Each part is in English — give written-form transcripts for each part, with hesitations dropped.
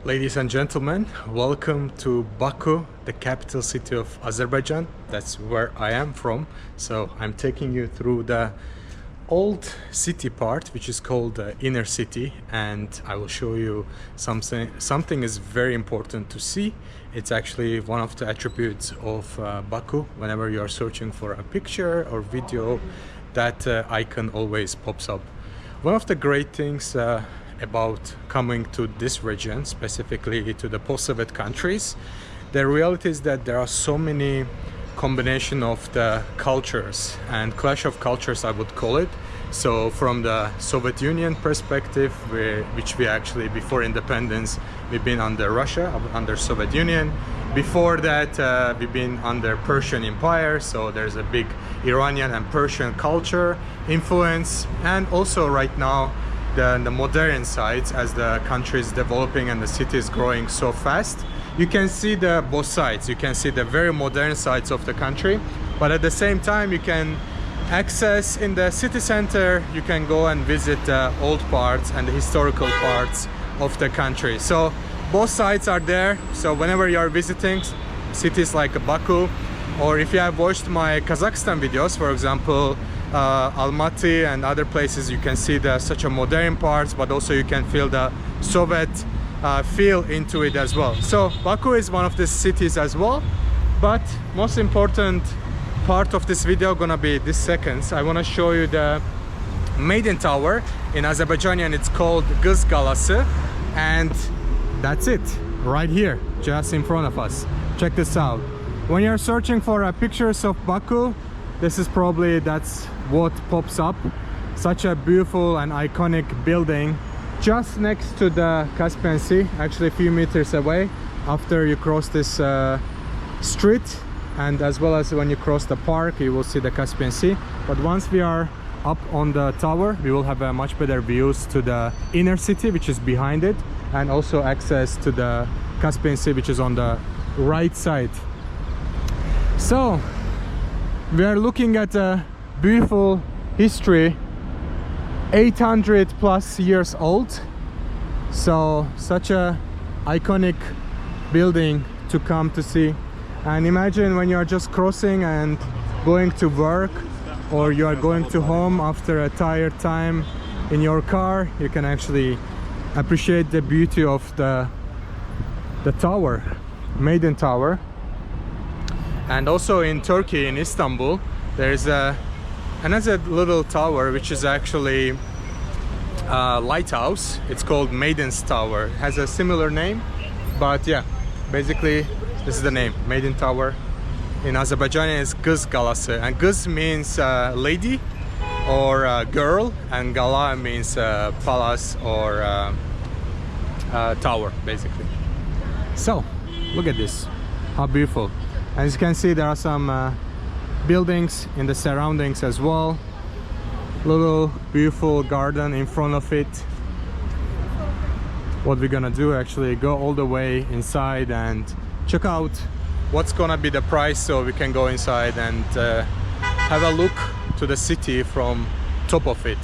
Ladies and gentlemen, welcome to Baku, the capital city of Azerbaijan. That's where I am from. So I'm taking you through the old city part, which is called the inner city, and I will show you something is very important to see. It's actually one of the attributes of Baku. Whenever you are searching for a picture or video, that icon always pops up. One of the great things about coming to this region, specifically to the post-Soviet countries, the reality is that there are so many combination of the cultures and clash of cultures, I would call it. So from the Soviet Union perspective, which we actually before independence we've been under Russia, under Soviet Union. Before that we've been under Persian Empire, so there's a big Iranian and Persian culture influence, and also right now the modern sides, as the country is developing and the city is growing so fast. You can see the both sides. You can see the very modern sides of the country, but at the same time you can access in the city center, you can go and visit the old parts and the historical parts of the country. So both sides are there. So whenever you are visiting cities like Baku, or if you have watched my Kazakhstan videos, for example, Almaty and other places, you can see such a modern parts, but also you can feel the Soviet feel into it as well. So Baku is one of the cities as well, but most important part of this video gonna be this seconds. I want to show you the Maiden Tower. In Azerbaijani it's called Qız Qalası, and that's it right here just in front of us. Check this out. When you're searching for pictures of Baku, this is that's what pops up. Such a beautiful and iconic building just next to the Caspian Sea, actually a few meters away after you cross this street, and as well as when you cross the park you will see the Caspian Sea. But once we are up on the tower, we will have a much better views to the inner city, which is behind it, and also access to the Caspian Sea, which is on the right side. So we are looking at a beautiful history, 800 plus years old. So such a iconic building to come to see. And imagine when you are just crossing and going to work, or you are going to home after a tired time in your car, you can actually appreciate the beauty of the tower, Maiden Tower. And also in Turkey, in Istanbul, there is another little tower which is actually a lighthouse. It's called Maiden's Tower. It has a similar name, but yeah, basically this is the name, Maiden Tower. In Azerbaijani is Qız Qalası, and Qız means lady or girl, and Gala means palace or tower, basically. So look at this, how beautiful. As you can see, there are some buildings in the surroundings as well. Little beautiful garden in front of it. What we're gonna do, actually go all the way inside and check out what's gonna be the price, so we can go inside and have a look to the city from top of it.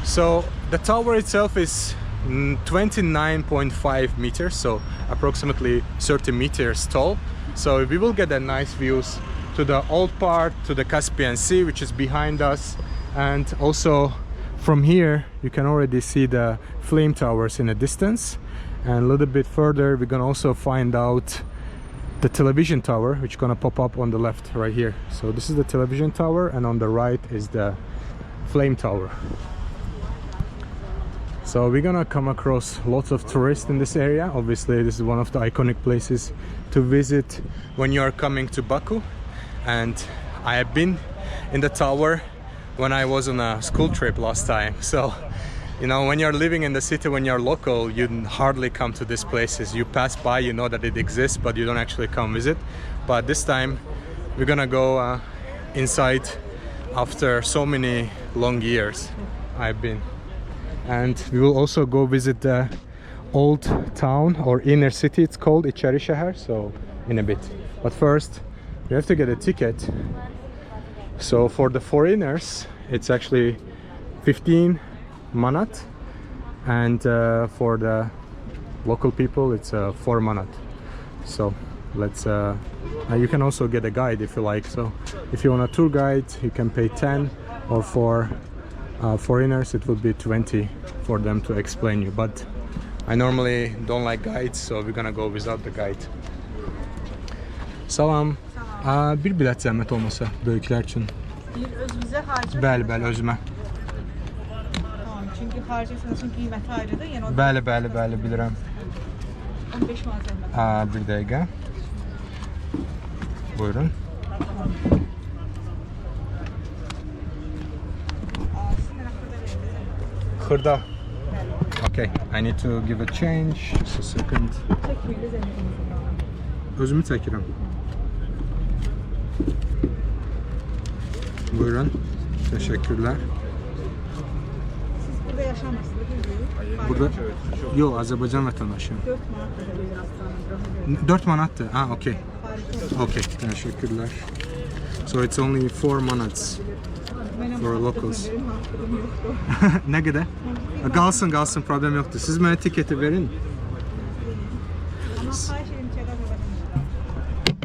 So the tower itself is 29.5 meters, so approximately 30 meters tall. So we will get a nice views to the old part, to the Caspian Sea, which is behind us, and also from here you can already see the flame towers in the distance. And a little bit further we're gonna also find out the television tower, which is gonna pop up on the left right here. So this is the television tower, and on the right is the flame tower. So we're gonna come across lots of tourists in this area. Obviously this is one of the iconic places to visit when you are coming to Baku, and I have been in the tower when I was on a school trip last time. So you know, when you're living in the city, when you're local, you hardly come to these places. You pass by, you know that it exists, but you don't actually come visit. But this time we're gonna go inside after so many long years I've been. And we will also go visit the old town or inner city. It's called Icherisheher, so in a bit. But first we have to get a ticket. So for the foreigners it's actually 15 manat, and for the local people it's 4 manat. So let's you can also get a guide if you like. So if you want a tour guide you can pay 10, or for foreigners it would be 20 for them to explain you, but I normally don't like guides, so we're gonna go without the guide. Salam. Bir bilet zəhmət olmasa böyüklər üçün. Bir özünüzə harcı. Bəli, özümə. Tamam, çünki harcıysanız üçün qiyməti ayrıdır. Yəni o Bəli, bilirəm. 15 manat zəhmət. Bir dəqiqə. Buyurun. Xırda. Okay, I need to give a change. Just a second. Özümü çəkirəm. Buyurun. Teşekkürler. Siz burada yaşamırsınız, değil mi? Burada? Yok, Azerbaycan vatandaşıyım. 4 manattı. Okay. Okay, teşekkürler. So it's only 4 manats for locals. Ne kadar? Kalsın, problem yoktu. Siz bana tiketi verin. Ama xahiş edim ki,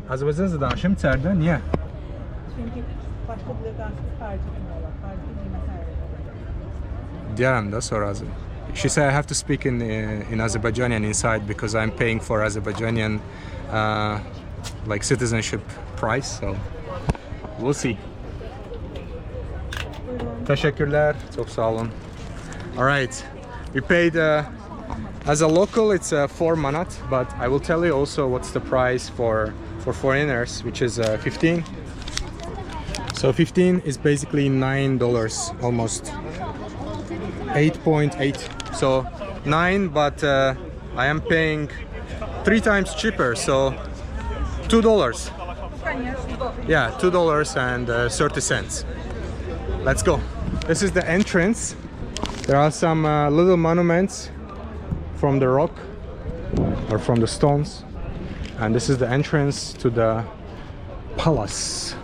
Azerbaycanca danışım içeride. Niye? çünki başqa dildə danışıb xarici olar. Xarici qiyməti ayrıdır. Diyarım da sonra Azerbaycan. She said I have to speak in Azerbaijani inside because I'm paying for Azerbaijani like citizenship price, so we'll see. Teşekkürler. Çok sağ olun. All right. We paid as a local it's 4 manat, but I will tell you also what's the price for foreigners, which is 15. So 15 is basically $9 almost. 8.8. So 9, but I am paying 3 times cheaper, so $2. Yeah, $2.30. Let's go. This is the entrance. There are some little monuments from the rock or from the stones, and this is the entrance to the palace.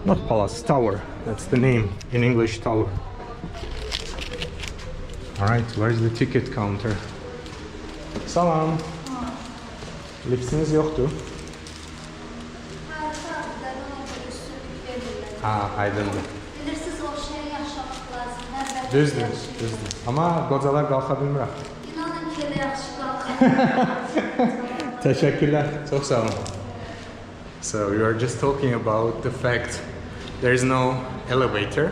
Not palace, tower. That's the name in English, tower. All right, where's the ticket counter? Salam. Lipsiniz yoktu. Aydındır. Bilirsiniz o şeyi yaşamak lazım. Düzdür. Ama qocalar qalxa bilmir. İnanın ki, elə yaxşı qalxır. Teşekkürler. Çok sağ olun. So we are just talking about the fact there is no elevator,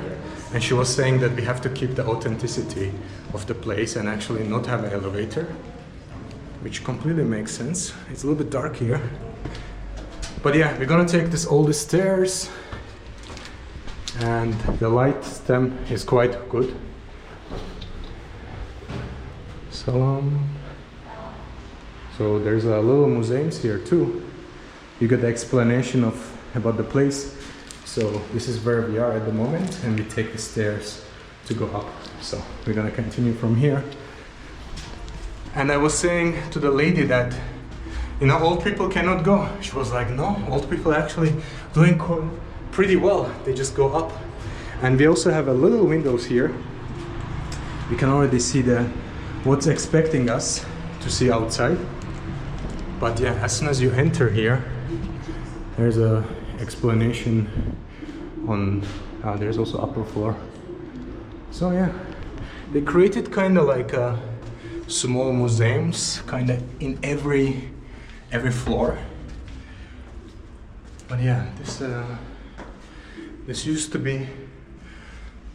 and she was saying that we have to keep the authenticity of the place and actually not have an elevator, which completely makes sense. It's a little bit dark here, but yeah, we're gonna take all the stairs, and the light stem is quite good. So there's a little museums here too. You get the explanation about the place. So this is where we are at the moment, and we take the stairs to go up. So we're gonna continue from here. And I was saying to the lady that, old people cannot go. She was like, no, old people actually doing pretty well. They just go up. And we also have a little windows here. We can already see what's expecting us to see outside. But yeah, as soon as you enter here, there's a explanation on there's also upper floor. So yeah, they created kind of like small museums kind of in every floor. But yeah, this used to be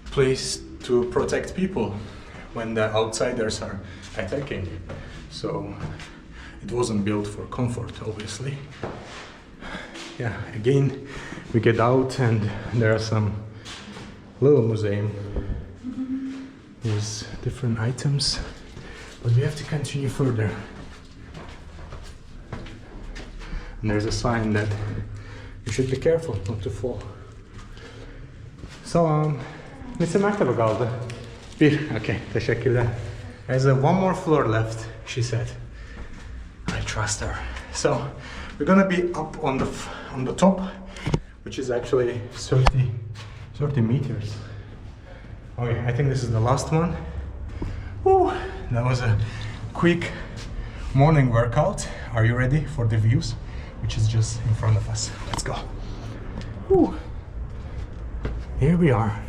place to protect people when the outsiders are attacking. So it wasn't built for comfort, obviously. Yeah, again, we get out and there are some little museum with different items, but we have to continue further. And there's a sign that you should be careful not to fall. Salam. Neçə mərtəbə qaldı? 1. Okay, teşekkürler. There's one more floor left, she said. I trust her. So we're gonna be up on the top, which is actually 30 meters. Okay, I think this is the last one. Woo, that was a quick morning workout. Are you ready for the views, which is just in front of us? Let's go. Woo. Here we are.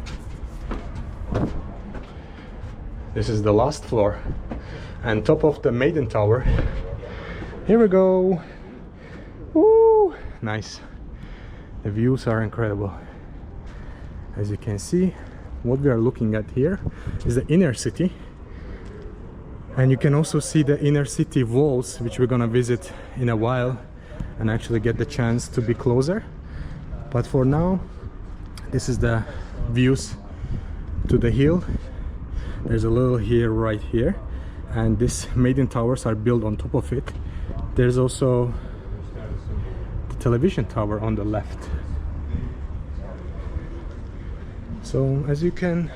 This is the last floor and top of the Maiden Tower. Here we go. Woo. Nice. The views are incredible. As you can see, what we are looking at here is the inner city, and you can also see the inner city walls, which we're gonna visit in a while and actually get the chance to be closer. But for now, this is the views to the hill. There's a little hill right here, and these Maiden Towers are built on top of it. There's also the television tower on the left. So as you can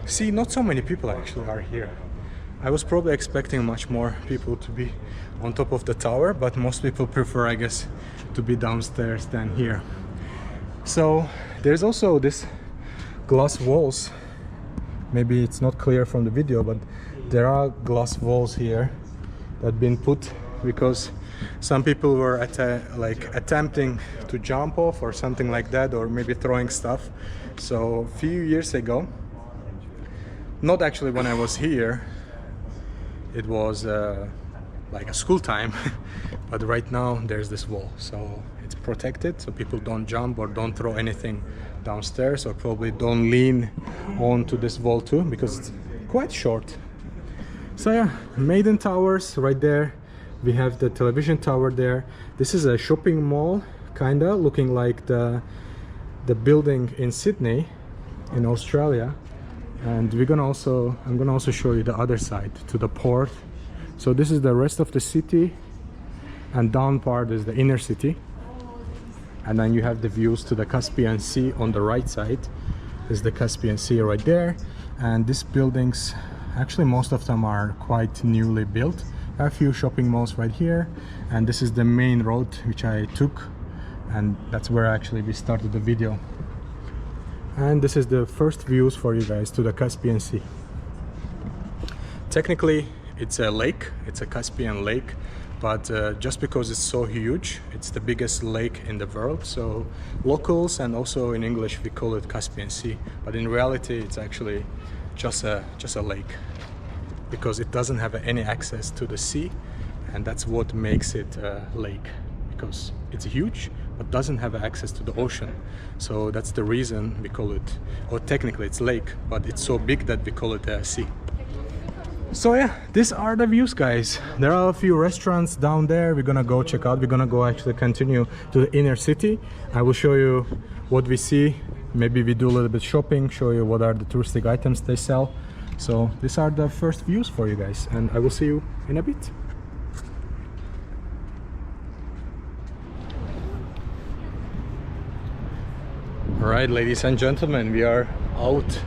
see, not so many people actually are here. I was probably expecting much more people to be on top of the tower, but most people prefer, I guess, to be downstairs than here. So there's also this glass walls. Maybe it's not clear from the video, but there are glass walls here that have been put because some people were attempting to jump off or something like that, or maybe throwing stuff. So a few years ago, not actually when I was here, it was like a school time, but right now there's this wall, so it's protected, so people don't jump or don't throw anything downstairs, or probably don't lean onto this wall too, because it's quite short. So yeah, Maiden Towers right there. We have the television tower there. This is a shopping mall, kinda looking like the building in Sydney in Australia. And I'm gonna also show you the other side to the port. So this is the rest of the city, and down part is the inner city, and then you have the views to the Caspian Sea on the right side. Is the Caspian Sea right there. And these buildings, actually most of them are quite newly built. There are a few shopping malls right here, and this is the main road which I took, and that's where actually we started the video. And this is the first views for you guys to the Caspian Sea. Technically it's a lake, it's a Caspian lake, but just because it's so huge, it's the biggest lake in the world, so locals and also in English we call it Caspian Sea, but in reality it's actually just a lake, because it doesn't have any access to the sea, and that's what makes it a lake, because it's huge but doesn't have access to the ocean. So that's the reason we call it, or technically it's lake, but it's so big that we call it a sea. So yeah, these are the views, guys. There are a few restaurants down there we're gonna go check out. We're gonna go actually continue to the inner city. I will show you what we see. Maybe we do a little bit shopping, show you what are the touristic items they sell. So these are the first views for you guys, and I will see you in a bit. Alright, ladies and gentlemen, we are out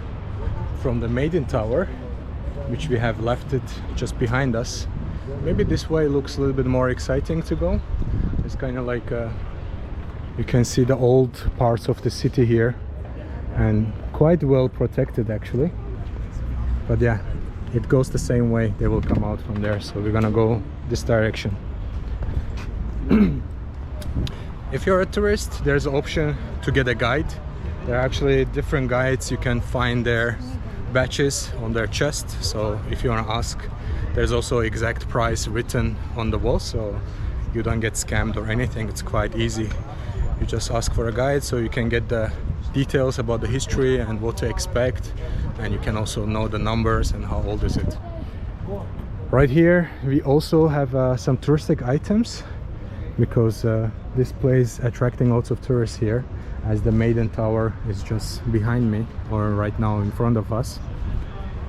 from the Maiden Tower, which we have left it just behind us. Maybe this way looks a little bit more exciting to go. It's kind of like you can see the old parts of the city here, and quite well protected actually. But yeah, it goes the same way. They will come out from there, so we're gonna go this direction. If you're a tourist, there's an option to get a guide. There are actually different guides. You can find their badges on their chest, so if you want to ask, there's also exact price written on the wall, so you don't get scammed or anything. It's quite easy. You just ask for a guide, so you can get the details about the history and what to expect, and you can also know the numbers and how old is it. Right here we also have some touristic items, because this place attracting lots of tourists here, as the Maiden Tower is just behind me, or right now in front of us.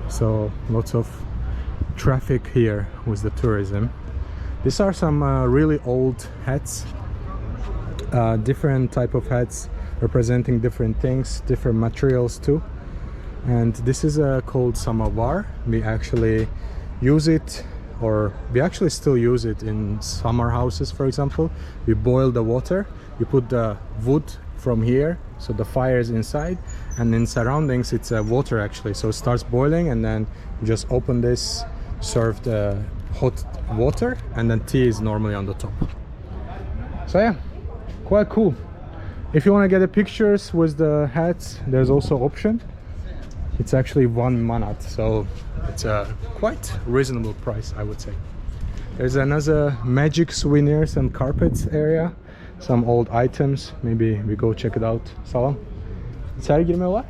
So lots of traffic here with the tourism. These are some really old hats, different type of hats representing different things, different materials too. And this is called samovar. We actually use it, or we actually still use it in summer houses, for example. We boil the water, you put the wood from here, so the fire is inside, and in surroundings it's water actually, so it starts boiling, and then you just open this, serve the hot water, and then tea is normally on the top. So yeah, quite cool. If you want to get the pictures with the hats, there's also option. It's actually 1 manat, so it's a quite reasonable price, I would say. There's another magic souvenirs and carpets area, some old items. Maybe we go check it out. Salam. İçeri girme var?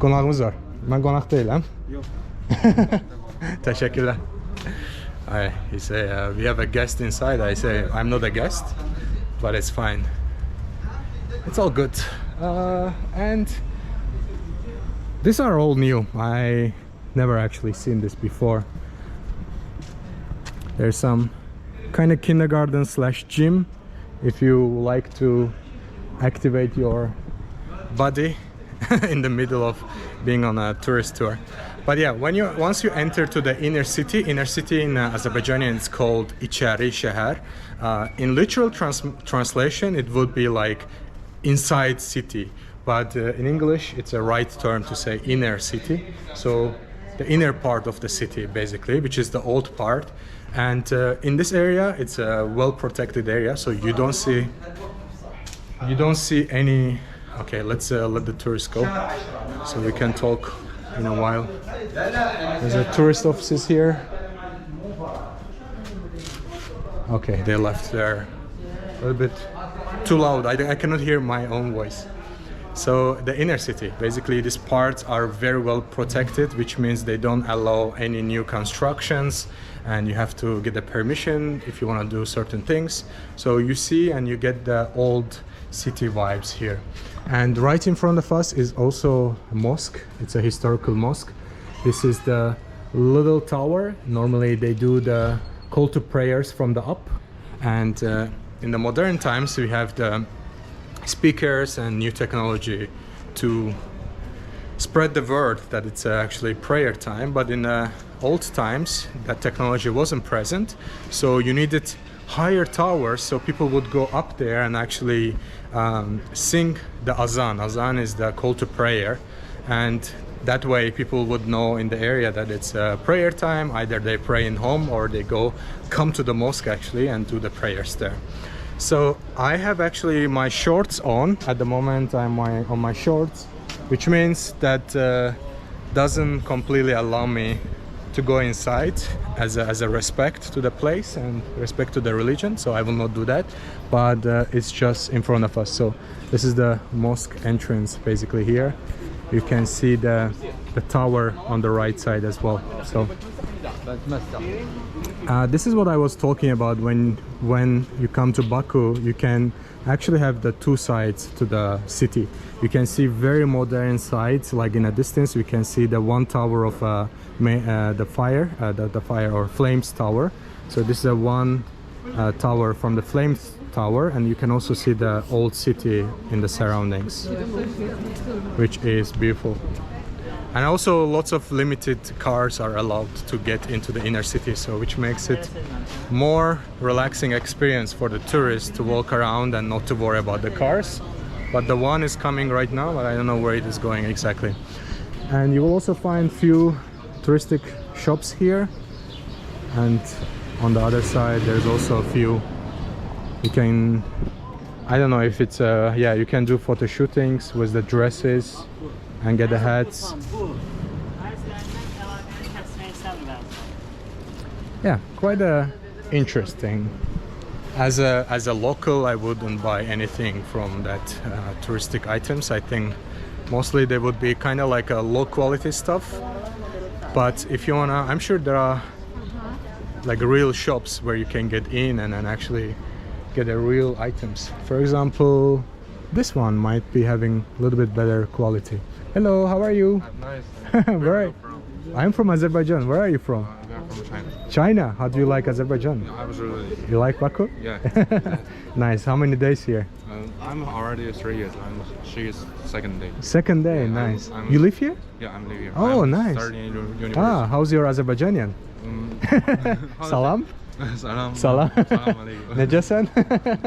Qonağımız var. Ben qonaq değilim. Yok. Teşekkürler. He say we have a guest inside. I say I'm not a guest, but it's fine. It's all good. And these are all new. I never actually seen this before. There's some kind of kindergarten slash gym if you like to activate your body in the middle of being on a tourist tour. But yeah, once you enter to the inner city in Azerbaijani it's called Icherisheher. In literal translation it would be like inside city, but in English it's a right term to say inner city. So the inner part of the city basically, which is the old part. And in this area it's a well protected area, so you don't see any. Okay, let's let the tourists go so we can talk in a while. There's a tourist offices here. Okay, they left there. A little bit too loud. I cannot hear my own voice. So the inner city, basically these parts are very well protected, which means they don't allow any new constructions, and you have to get the permission if you want to do certain things. So you see and you get the old city vibes here. And right in front of us is also a mosque. It's a historical mosque. This is the little tower. Normally they do the call to prayers from the up, and in the modern times we have the speakers and new technology to spread the word that it's actually prayer time. But in old times that technology wasn't present, so you needed higher towers, so people would go up there and actually sing the azan. Azan is the call to prayer, and that way people would know in the area that it's prayer time. Either they pray in home or they come to the mosque actually and do the prayers there. So I have actually my shorts on at the moment. I'm on my shorts, which means that doesn't completely allow me to go inside as a respect to the place and respect to the religion, so I will not do that. But it's just in front of us. So this is the mosque entrance basically here. You can see the tower on the right side as well. So this is what I was talking about. When you come to Baku, you can actually have the two sides to the city. You can see very modern sides, like in a distance we can see the one tower of the fire or flames tower. So this is a one tower from the flames tower, and you can also see the old city in the surroundings, which is beautiful. And also lots of limited cars are allowed to get into the inner city, so which makes it more relaxing experience for the tourists to walk around and not to worry about the cars. But the one is coming right now, but I don't know where it is going exactly. And you will also find few touristic shops here, and on the other side there's also a few. You can, I don't know if it's yeah, you can do photo shootings with the dresses and get the hats. Yeah, quite interesting. As a local, I wouldn't buy anything from that touristic items. I think mostly they would be kind of like a low quality stuff. But if you wanna, I'm sure there are like real shops where you can get in and actually get the real items. For example, this one might be having a little bit better quality. Hello, how are you? I'm nice. Where are you? I'm from Azerbaijan. Where are you from? I'm from China. China? How do you like Azerbaijan? I was really. You like Baku? Yeah. Nice. How many days here? I'm already 3 years. She is second day. Second day. Yeah, nice. I'm You live here? Yeah, I'm living here. Oh, I'm nice. Studying university. Ah, how's your Azerbaijanian? Salam? Salam. Salam. Salam alaikum. Necəsən?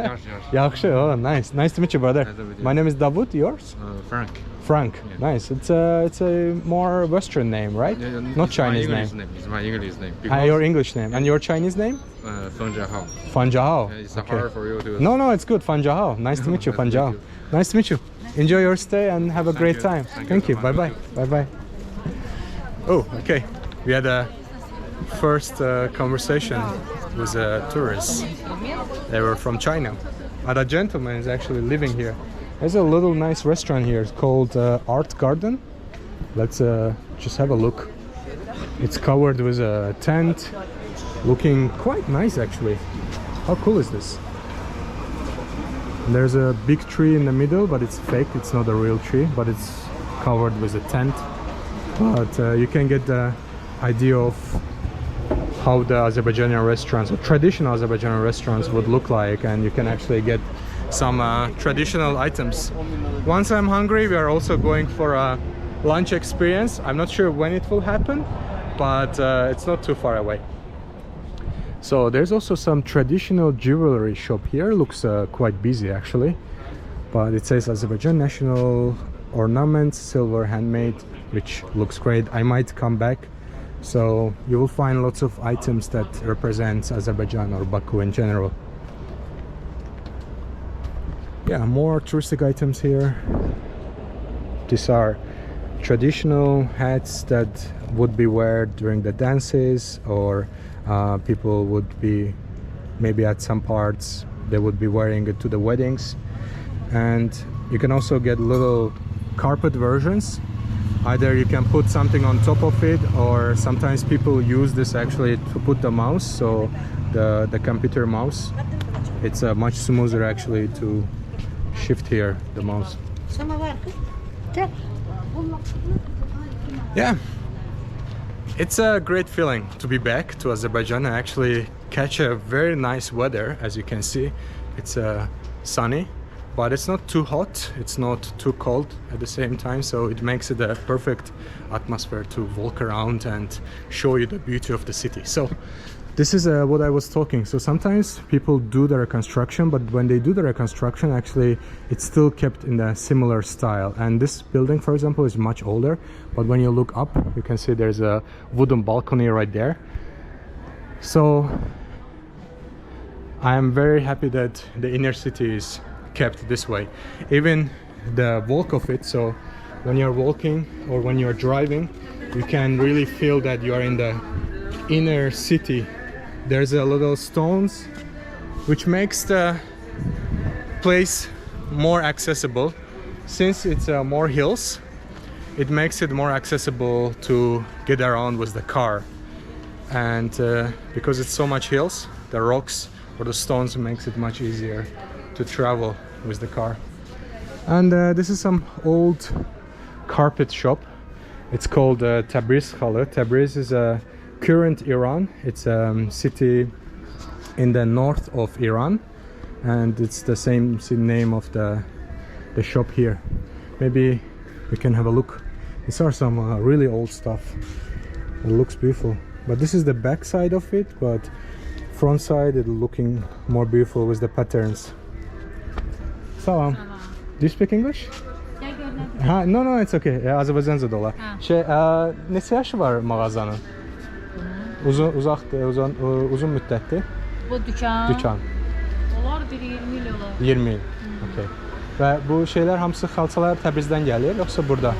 Yaxşı, yaxşı. Yaxşı. Oh, nice. Nice to meet you, brother. Nice to meet you. My name is Davut. Yours? Frank. Frank. Yeah. Nice. It's a more Western name, right? Yeah, Not it's Chinese my name. English name. It's my English name. Your English name. And your Chinese name? Feng Jiahao. Fan Jiahao. It's Okay. hard for you to. No, it's good. Fan Jiahao. Nice to meet you, Nice Fan to meet Jiahao. you. Nice to meet you. Enjoy your stay and have a great you. time. Thank Thank you you. so Bye much. bye. Bye bye. Oh, okay. We had a first conversation with a tourist. They were from China. And a gentleman is actually living here. There's a little nice restaurant here. It's called Art Garden. Let's just have a look. It's covered with a tent, looking quite nice actually. How cool is this? There's a big tree in the middle, but it's fake. It's not a real tree, but it's covered with a tent. But you can get the idea of how the Azerbaijani restaurants, or traditional Azerbaijani restaurants, would look like, and you can actually get some traditional items. Once I'm hungry, we are also going for a lunch experience. I'm not sure when it will happen, but it's not too far away. So there's also some traditional jewelry shop here. Looks quite busy actually, but it says Azerbaijan national ornaments, silver handmade, which looks great. I might come back. So you will find lots of items that represents Azerbaijan or Baku in general. Yeah, more touristic items here. These are traditional hats that would be worn during the dances, or people would be, maybe at some parts they would be wearing it to the weddings. And you can also get little carpet versions. Either you can put something on top of it, or sometimes people use this actually to put the mouse, so the computer mouse. It's much smoother actually to shift here the mouse. Yeah, it's a great feeling to be back to Azerbaijan and actually catch a very nice weather. As you can see, it's sunny, but it's not too hot, it's not too cold at the same time, so it makes it a perfect atmosphere to walk around and show you the beauty of the city. So this is what I was talking. So sometimes people do the reconstruction, but when they do the reconstruction, actually it's still kept in a similar style. And this building, for example, is much older, but when you look up, you can see there's a wooden balcony right there. So I am very happy that the inner city is kept this way. Even the walk of it, so when you're walking or when you're driving, you can really feel that you are in the inner city. There's a little stones which makes the place more accessible. Since it's more hills, it makes it more accessible to get around with the car. And because it's so much hills, the rocks or the stones makes it much easier to travel with the car. And this is some old carpet shop. It's called Qız. Tabriz is a current Iran. It's a city in the north of Iran, and it's the same name of the shop here. Maybe we can have a look. These are some really old stuff. It looks beautiful, but this is the back side of it, but front side it's looking more beautiful with the patterns. Salam. Do you speak English? No, it's okay. Azərbaycanca da olar. Neçə yaşı var mağazanın? Uzun müddətdir? Bu dükan. Olar bir 20 il olar. 20 il. Okay. Və bu şeylər hamısı xalçalar Təbrizdən gəlir, yoxsa burada?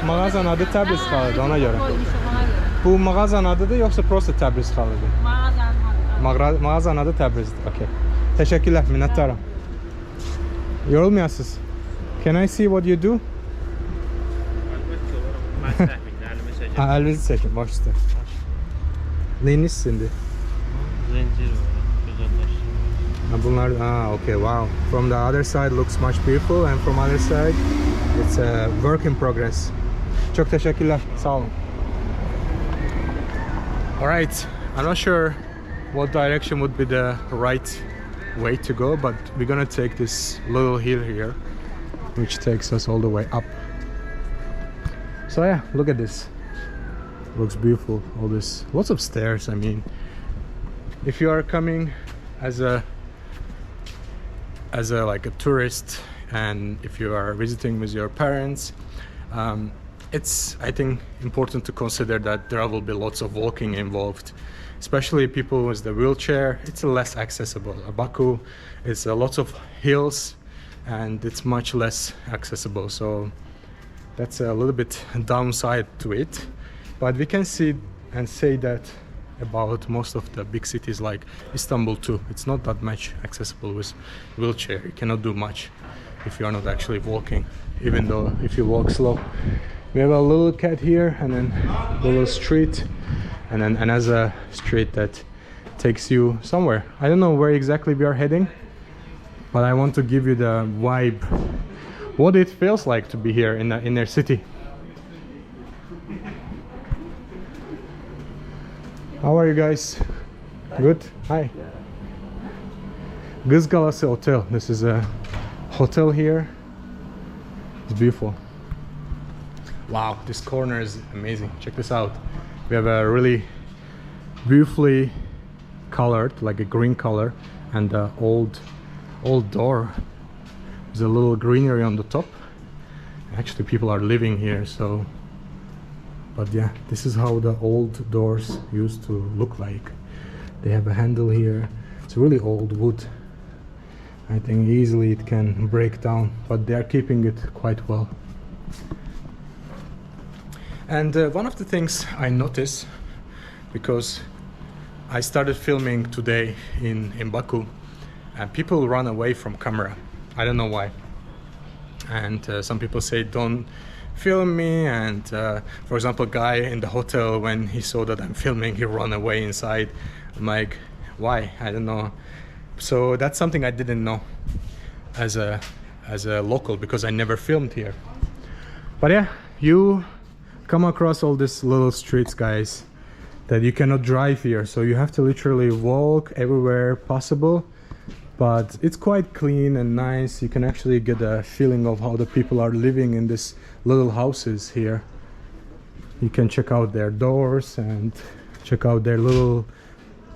Mağazanın adı Təbriz xalıdır, ona görə. Bu mağazanın adıdır, yoxsa prosta Təbriz xalıdır? Mağazanın adı Təbrizdir. Okay. Təşəkkürlər, minnətdaram. Yorulmayasınız. Can I see what you do? Əlinizi çəkin, baş üstə. Neyiniz sindi? Zincir var, Bunlar, okay, wow. From the other side looks much beautiful, and from other side it's a work in progress. Çok teşekkürler, sağ olun. Alright, I'm not sure what direction would be the right way to go, but we're gonna take this little hill here, which takes us all the way up. So yeah, look at this. Looks beautiful. All this, lots of stairs. I mean, if you are coming as a like a tourist, and if you are visiting with your parents, it's, I think, important to consider that there will be lots of walking involved, especially people with the wheelchair. It's less accessible. Baku is lots of hills and it's much less accessible, so that's a little bit downside to it. But we can see and say that about most of the big cities like Istanbul too. It's not that much accessible with wheelchair. You cannot do much if you are not actually walking, even though if you walk slow. We have a little cat here, and then a little street, and then another street that takes you somewhere. I don't know where exactly we are heading, but I want to give you the vibe, what it feels like to be here in the inner city. How are you guys? Good? Hi. Qız Qalası Hotel. This is a hotel here. It's beautiful. Wow, this corner is amazing. Check this out. We have a really beautifully colored, like a green color, and the old door. There's a little greenery on the top. Actually, people are living here, so. But yeah, this is how the old doors used to look like. They have a handle here. It's really old wood. I think easily it can break down, but they are keeping it quite well. And one of the things I noticed, because I started filming today in Baku, and people run away from camera. I don't know why. And some people say don't film me, and for example, guy in the hotel, when he saw that I'm filming, he ran away inside. I'm like, why? I don't know. So that's something I didn't know as a local, because I never filmed here. But yeah, you come across all these little streets, guys, that you cannot drive here, so you have to literally walk everywhere possible. But it's quite clean and nice. You can actually get a feeling of how the people are living in these little houses here. You can check out their doors and check out their little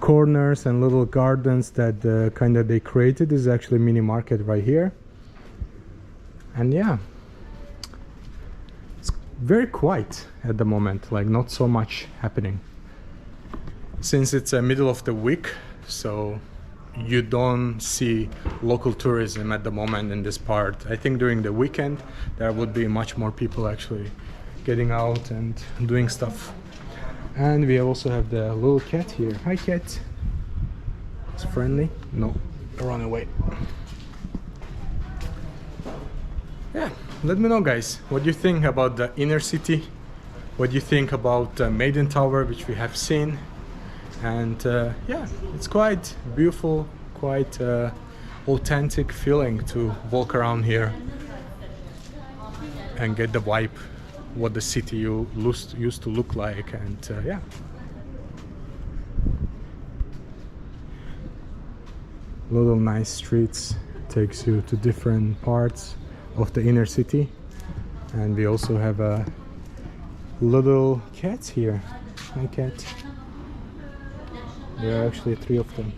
corners and little gardens that kind of they created. This is actually a mini market right here. And yeah, it's very quiet at the moment, like not so much happening. Since it's a middle of the week, so you don't see local tourism at the moment in this part. I think during the weekend there would be much more people actually getting out and doing stuff. And we also have the little cat here. Hi cat. It's friendly. No, run away. Yeah, let me know guys, what do you think about the inner city? What do you think about Maiden Tower, which we have seen? And yeah, it's quite beautiful, quite authentic feeling to walk around here and get the vibe what the city used to look like. And yeah, little nice streets takes you to different parts of the inner city. And we also have a little cat here. Hi cat. There are actually 3 of them.